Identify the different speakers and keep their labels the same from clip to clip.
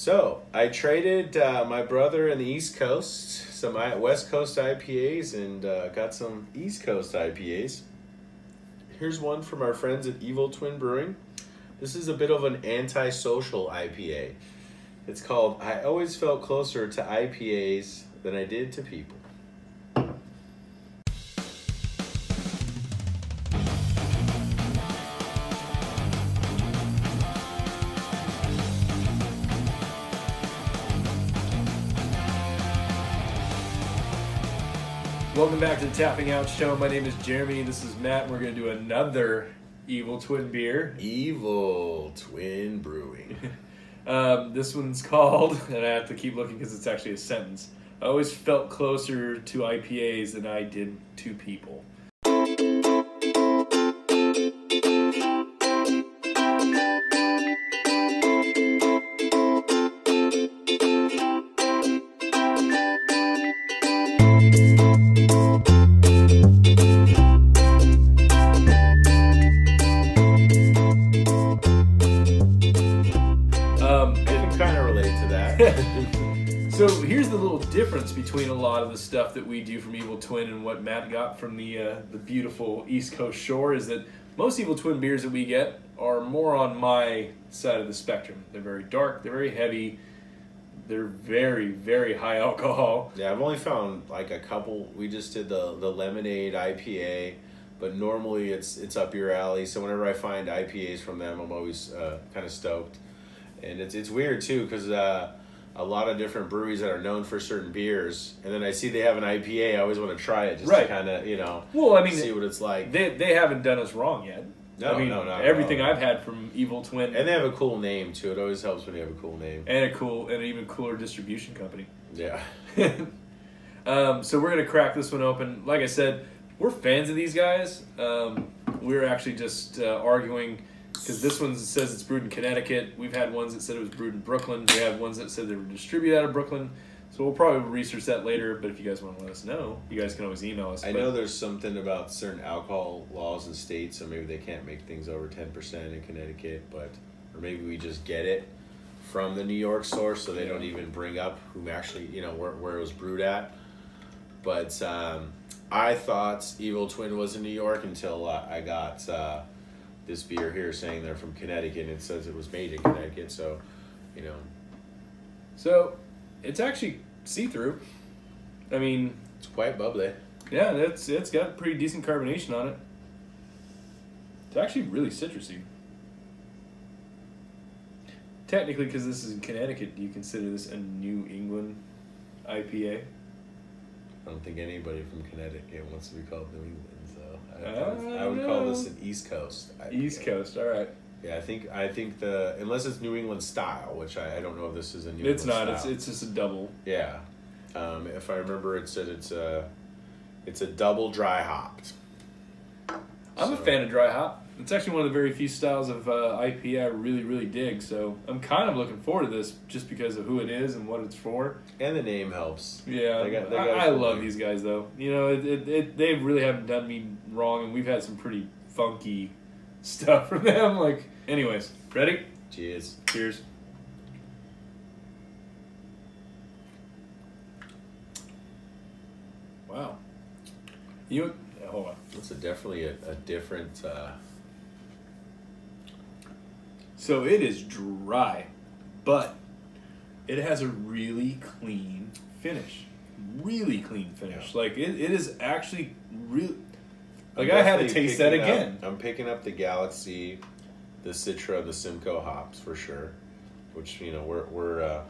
Speaker 1: So, I traded my brother in the East Coast, some West Coast IPAs, and got some East Coast IPAs. Here's one from our friends at Eviltwin Brewing. This is a bit of an antisocial IPA. It's called I Always Felt Closer to IPAs Than I Did to People.
Speaker 2: Welcome back to the Tapping Out Show. My name is Jeremy. This is Matt. We're going to do another Eviltwin beer.
Speaker 1: Eviltwin Brewing.
Speaker 2: This one's called, and I have to keep looking because it's actually a sentence. I always felt closer to IPAs than I did to people. So here's the little difference between a lot of the stuff that we do from Eviltwin and what Matt got from the beautiful East Coast shore is that most Eviltwin beers that we get are more on my side of the spectrum. They're very dark, they're very heavy, they're very, very high alcohol.
Speaker 1: Yeah, I've only found like a couple. We just did the Lemonade IPA, but normally it's up your alley. So whenever I find IPAs from them, I'm always kind of stoked. And it's weird too because a lot of different breweries that are known for certain beers, and then I see they have an IPA. I always want to try it just to kind of see what it's like.
Speaker 2: They haven't done us wrong yet.
Speaker 1: No,
Speaker 2: everything I've had from Eviltwin,
Speaker 1: and they have a cool name too. It always helps when you have a cool name
Speaker 2: and an even cooler distribution company.
Speaker 1: Yeah.
Speaker 2: So we're gonna crack this one open. Like I said, we're fans of these guys. We're actually just arguing. Because this one says it's brewed in Connecticut. We've had ones that said it was brewed in Brooklyn. We have ones that said they were distributed out of Brooklyn. So we'll probably research that later. But if you guys want to let us know, you guys can always email us.
Speaker 1: I know there's something about certain alcohol laws in states, so maybe they can't make things over 10% in Connecticut. Or maybe we just get it from the New York source, so they don't even bring up who actually, where it was brewed at. But I thought Eviltwin was in New York until I got... this beer here saying they're from Connecticut, and it says it was made in Connecticut, so,
Speaker 2: So, it's actually see-through. I mean...
Speaker 1: It's quite bubbly.
Speaker 2: Yeah, it's got pretty decent carbonation on it. It's actually really citrusy. Technically, because this is in Connecticut, do you consider this a New England IPA?
Speaker 1: I don't think anybody from Connecticut wants to be called New England. I would call this an East Coast IPA.
Speaker 2: East Coast, all right.
Speaker 1: Yeah, I think unless it's New England style, which I don't know if this is a New
Speaker 2: England
Speaker 1: style.
Speaker 2: It's not. It's just a double.
Speaker 1: Yeah, if I remember, it said it's a double dry hopped.
Speaker 2: I'm a fan of dry hop. It's actually one of the very few styles of IPA I really, really dig. So I'm kind of looking forward to this just because of who it is and what it's for.
Speaker 1: And the name helps.
Speaker 2: Yeah, I love these guys though. They really haven't done me wrong, and we've had some pretty funky stuff from them. Anyways, ready?
Speaker 1: Cheers.
Speaker 2: Cheers. Wow. Hold on.
Speaker 1: That's definitely a different...
Speaker 2: So it is dry, but it has a really clean finish. Really clean finish.
Speaker 1: Yeah.
Speaker 2: It is actually really... I had to taste that again.
Speaker 1: I'm picking up the Galaxy, the Citra, the Simcoe hops for sure, which, we're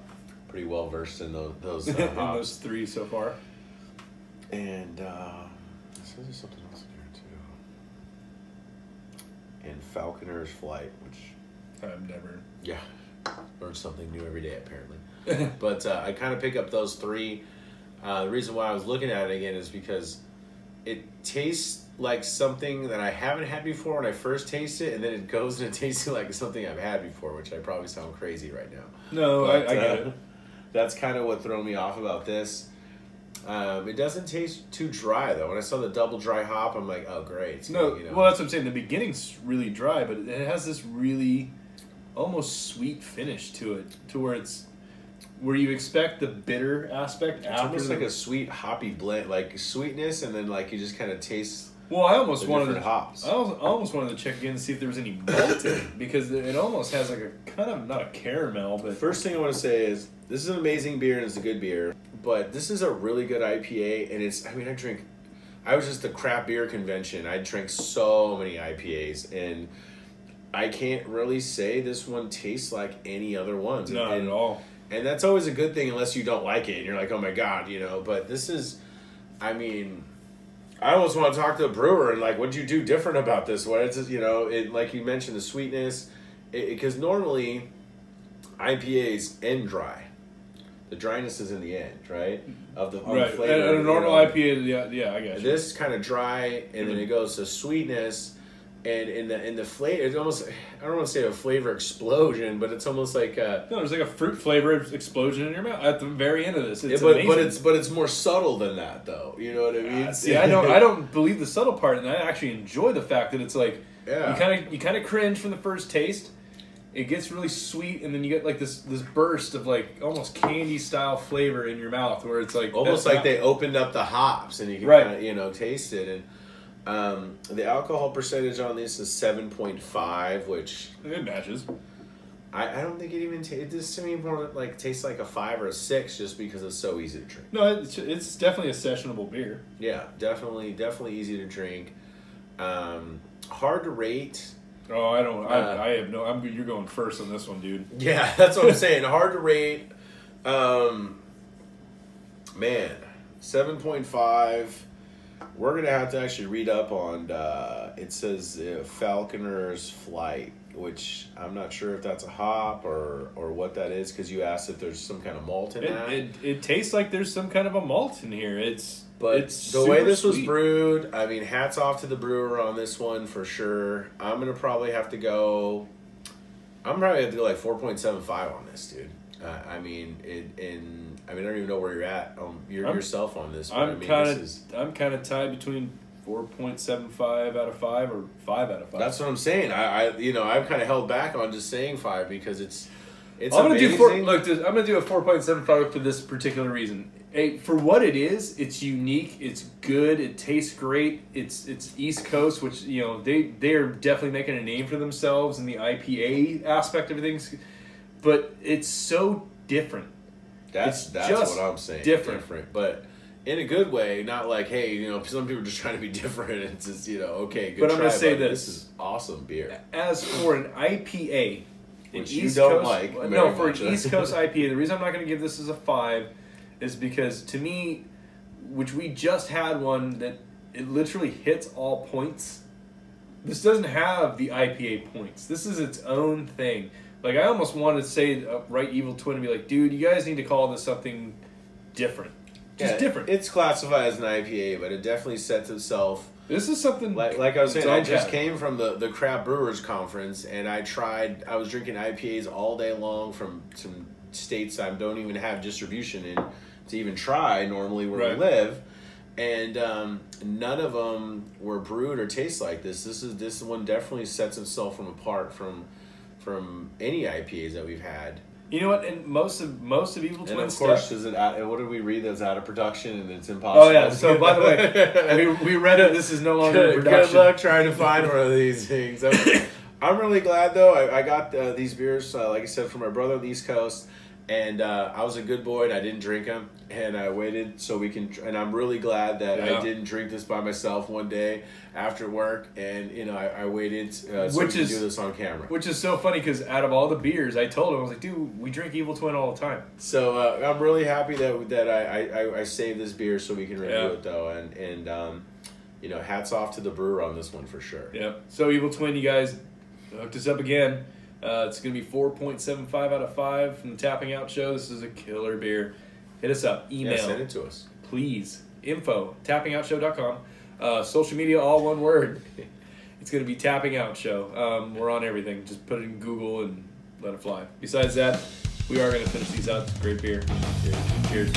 Speaker 1: pretty well versed in those hops.
Speaker 2: In those three so far.
Speaker 1: And so there's something else in here too. And Falconer's Flight, which...
Speaker 2: I've never...
Speaker 1: Yeah. Learn something new every day, apparently. But I kind of pick up those three. The reason why I was looking at it again is because it tastes like something that I haven't had before when I first taste it, and then it goes and it tastes like something I've had before, which I probably sound crazy right now.
Speaker 2: No, I get it.
Speaker 1: That's kind of what threw me off about this. It doesn't taste too dry, though. When I saw the double dry hop, I'm like, oh, great.
Speaker 2: No, well, that's what I'm saying. The beginning's really dry, but it has this really almost sweet finish to it, to where it's where you expect the bitter aspect
Speaker 1: It's
Speaker 2: after
Speaker 1: almost like a sweet hoppy blend, like sweetness, and then like you just kind of taste.
Speaker 2: Well, I almost wanted to,
Speaker 1: hops.
Speaker 2: I almost wanted to check again to see if there was any malt in it, because it almost has like a kind of, not a caramel, but
Speaker 1: First thing I want to say is this is an amazing beer and it's a good beer, but this is a really good IPA, and it's. I mean, I was just at the craft beer convention. I drank so many IPAs, and I can't really say this one tastes like any other ones.
Speaker 2: not
Speaker 1: and,
Speaker 2: at all.
Speaker 1: And that's always a good thing unless you don't like it and you're like, oh my God, you know. But this is, I mean, I almost want to talk to the brewer and like, what'd you do different about this? What it's just, you know, it like you mentioned the sweetness, because normally IPAs end dry. The dryness is in the end, right? Of the flavor.
Speaker 2: And a normal IPA, yeah, I got you.
Speaker 1: This kind of dry, and then it goes to sweetness. And in the flavor, it's almost, I don't want to say a flavor explosion, but it's almost like
Speaker 2: no, there's like a fruit flavor explosion in your mouth at the very end of this. It's amazing.
Speaker 1: but it's more subtle than that, though. You know what I mean?
Speaker 2: See, I don't believe the subtle part, and I actually enjoy the fact that it's like you kind of cringe from the first taste. It gets really sweet, and then you get like this burst of like almost candy style flavor in your mouth, where it's like
Speaker 1: almost like they opened up the hops, and you can kind of, taste it. And the alcohol percentage on this is 7.5, which
Speaker 2: it matches.
Speaker 1: I don't think it even this to me more like tastes like a 5 or a 6 just because it's so easy to drink.
Speaker 2: No, it's definitely a sessionable beer.
Speaker 1: Yeah, definitely easy to drink. Hard to rate.
Speaker 2: Oh, I don't. I have no. You're going first on this one, dude.
Speaker 1: Yeah, that's what I'm saying. Hard to rate. Man, 7.5. We're gonna have to actually read up on. It says Falconer's Flight, which I'm not sure if that's a hop or what that is, because you asked if there's some kind of malt in that.
Speaker 2: It tastes like there's some kind of a malt in here. It's
Speaker 1: the way this was brewed. I mean, hats off to the brewer on this one for sure. I'm gonna probably have to go. I'm probably have to go like 4.75 on this, dude. I mean, I don't even know where you're at yourself on this.
Speaker 2: I'm kind of tied between 4.75 out of 5 or 5 out of 5.
Speaker 1: That's what I'm saying. I've kind of held back on just saying 5 because it's
Speaker 2: I'm gonna
Speaker 1: amazing.
Speaker 2: I'm gonna do a 4.75 for this particular reason. For what it is, it's unique. It's good. It tastes great. It's East Coast, which they're definitely making a name for themselves in the IPA aspect of things. But it's so different.
Speaker 1: That's what I'm saying. Different, but in a good way. Not like, hey, some people are just trying to be different. It's just, okay, good.
Speaker 2: But I'm gonna say
Speaker 1: this is awesome beer.
Speaker 2: As for an IPA,
Speaker 1: which you don't like,
Speaker 2: no, for an East Coast IPA, the reason I'm not going to give this as a 5 is because to me, which we just had one that it literally hits all points. This doesn't have the IPA points. This is its own thing. Like, I almost wanted to say, right, Eviltwin, and be like, dude, you guys need to call this something different. Just different.
Speaker 1: It's classified as an IPA, but it definitely sets itself.
Speaker 2: This is something
Speaker 1: like I was saying. I just came from the Craft Brewers Conference, and I was drinking IPAs all day long from some states I don't even have distribution in to even try normally where we live, and none of them were brewed or taste like this. This one definitely sets itself apart from any IPAs that we've had.
Speaker 2: You know what? And most of Eviltwin
Speaker 1: and of
Speaker 2: stuff.
Speaker 1: course, what did we read that's out of production and it's impossible?
Speaker 2: Oh yeah. So by the way, we read it. This is no longer in production.
Speaker 1: Good luck trying to find one of these things. I'm really glad though. I got these beers, like I said, from my brother on the East Coast, and I was a good boy and I didn't drink them, and I waited so we can. And I'm really glad that I didn't drink this by myself one day after work, and I waited so we can do this on camera.
Speaker 2: Which is so funny because out of all the beers, I told him, I was like, dude, we drink Eviltwin all the time.
Speaker 1: So I'm really happy that I saved this beer so we can review it though, and hats off to the brewer on this one for sure.
Speaker 2: Yep. So Eviltwin, you guys hooked us up again. It's going to be 4.75 out of 5 from the Tapping Out Show. This is a killer beer. Hit us up. Email.
Speaker 1: Yeah, send it to us.
Speaker 2: Please. Info, tappingoutshow.com. Social media, all one word. It's going to be Tapping Out Show. We're on everything. Just put it in Google and let it fly. Besides that, we are going to finish these out. It's great beer. Cheers.